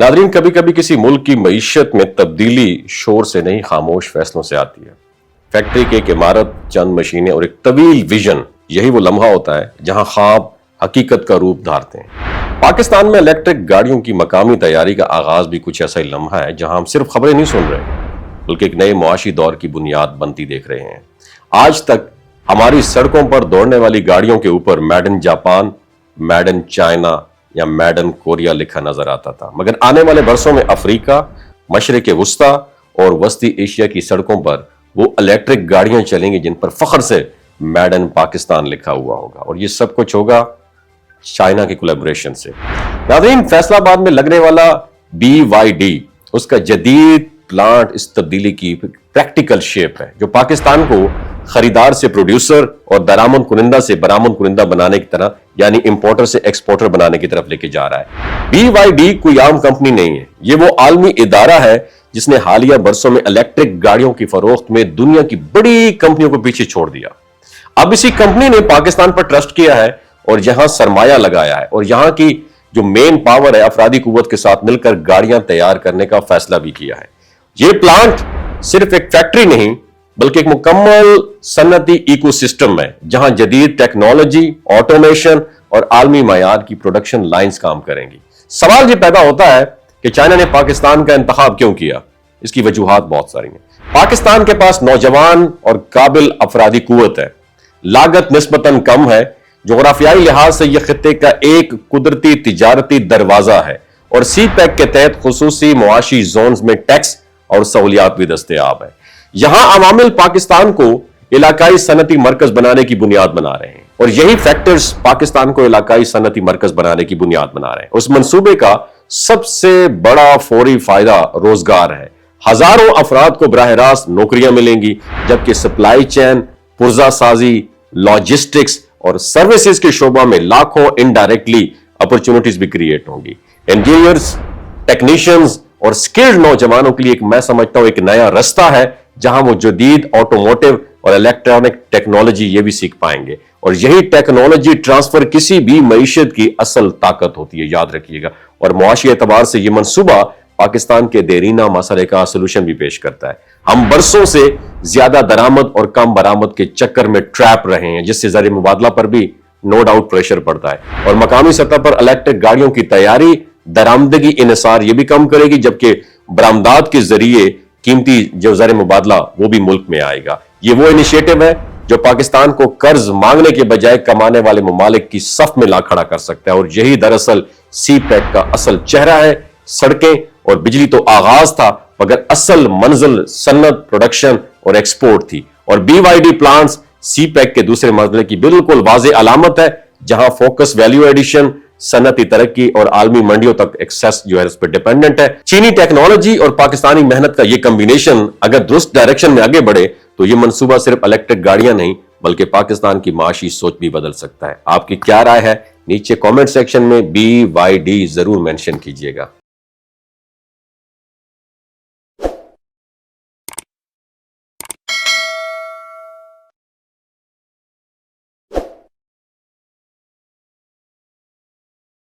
Nadreen, कभी कभी किसी मुल्क की मईशत में तब्दीली शोर से नहीं, खामोश फैसलों से आती है। फैक्ट्री की एक इमारत, चंद मशीनें और एक तवील विजन, यही वो लम्हा होता है जहां ख्वाब हकीकत का रूप धारते हैं। पाकिस्तान में इलेक्ट्रिक गाड़ियों की मकामी तैयारी का आगाज भी कुछ ऐसा ही लम्हा है जहां हम सिर्फ खबरें नहीं सुन रहे, बल्कि एक नए मुआशी दौर की बुनियाद बनती देख रहे हैं। आज तक हमारी सड़कों पर दौड़ने वाली गाड़ियों के ऊपर made in Japan, made in China या मेड इन कोरिया लिखा नजर आता था, मगर आने वाले बरसों में अफ्रीका, मशरिक वस्ता और वस्ती एशिया की सड़कों पर वो इलेक्ट्रिक गाड़ियां चलेंगी जिन पर फख्र से मेड इन पाकिस्तान लिखा हुआ होगा, और ये सब कुछ होगा चाइना के कोलैबोरेशन से। नाज़रीन, फैसलाबाद में लगने वाला BYD, उसका जदीद प्लांट इस तब्दीली की प्रैक्टिकल शेप है जो पाकिस्तान को खरीदार से प्रोड्यूसर और दरामद कुनिंदा से बरामद कुनिंदा बनाने की तरह, यानी इंपोर्टर से एक्सपोर्टर बनाने की तरफ लेके जा रहा है। BYD कोई आम कंपनी नहीं है, ये वो आलमी इदारा है जिसने हालिया बरसों में इलेक्ट्रिक गाड़ियों की फरोख्त में दुनिया की बड़ी कंपनियों को पीछे छोड़ दिया। अब इसी कंपनी ने पाकिस्तान पर ट्रस्ट किया है और यहां सरमाया लगाया है, और यहां की जो मेन पावर है अफरादी कुव्वत के साथ मिलकर गाड़ियां तैयार करने का फैसला भी किया है। यह प्लांट सिर्फ एक फैक्ट्री नहीं, बल्कि एक मुकम्मल सन्नती इकोसिस्टम है जहां जदीद टेक्नोलॉजी, ऑटोमेशन और आलमी मयार की प्रोडक्शन लाइंस काम करेंगी। सवाल यह पैदा होता है कि चाइना ने पाकिस्तान का इंतखाब क्यों किया। इसकी वजूहात बहुत सारी हैं। पाकिस्तान के पास नौजवान और काबिल अफरादी कुव्वत है, लागत निस्बतन कम है, जोग्राफियाई लिहाज से यह खित्ते का एक कुदरती तिजारती दरवाजा है, और CPEC के तहत खुसूसी मुआशी जोन्स में टैक्स और सहूलियात भी दस्तयाब है। यहां अवामिल पाकिस्तान को इलाकाई सनती मरकज बनाने की बुनियाद बना रहे हैं, और यही फैक्टर्स पाकिस्तान को इलाकाई सनती मरकज बनाने की बुनियाद बना रहे हैं। उस मंसूबे का सबसे बड़ा फौरी फायदा रोजगार है। हजारों अफराद को बराह रास्त नौकरियां मिलेंगी, जबकि सप्लाई चेन, पुर्जा साजी, लॉजिस्टिक्स और सर्विसेज के शोबा में लाखों इनडायरेक्टली अपॉर्चुनिटीज भी क्रिएट होंगी। इंजीनियर्स, टेक्नीशियंस और स्किल्ड नौजवानों के लिए मैं समझता हूं एक नया रास्ता है जहां वो जदीद ऑटोमोटिव और इलेक्ट्रॉनिक टेक्नोलॉजी ये भी सीख पाएंगे, और यही टेक्नोलॉजी ट्रांसफर किसी भी मईशत की असल ताकत होती है, याद रखिएगा। और मुआशी एतबार से यह मंसूबा पाकिस्तान के देरीना मसले का सोल्यूशन भी पेश करता है। हम बरसों से ज्यादा दरामद और कम बरामद के चक्कर में ट्रैप रहे हैं, जिससे ज़रिए मुबादला पर भी नो डाउट प्रेशर पड़ता है, और मकामी सतह पर इलेक्ट्रिक गाड़ियों की तैयारी दरामदगी इनसार ये भी कम करेगी, जबकि बरामदात के जरिए कीमती जो ज़रिए मुबादला वो भी मुल्क में आएगा। ये वो इनिशिएटिव है जो पाकिस्तान को कर्ज मांगने के बजाय कमाने वाले ममालिक की सफ में ला खड़ा कर सकता है, और यही दरअसल CPEC का असल चेहरा है। सड़कें और बिजली तो आगाज था, मगर असल मंजिल सन्नत, प्रोडक्शन और एक्सपोर्ट थी, और BYD प्लांट्स CPEC के दूसरे मरहले की बिल्कुल वाज़ेह अलामत है, जहां फोकस वैल्यू एडिशन, सन्नती तरक्की और आलमी मंडियों तक एक्सेस जो है उस पर डिपेंडेंट है। चीनी टेक्नोलॉजी और पाकिस्तानी मेहनत का यह कॉम्बिनेशन अगर दुरुस्त डायरेक्शन में आगे बढ़े तो यह मंसूबा सिर्फ इलेक्ट्रिक गाड़ियां नहीं, बल्कि पाकिस्तान की माशी सोच भी बदल सकता है। आपकी क्या राय है? नीचे कमेंट सेक्शन में BYD जरूर मेंशन कीजिएगा।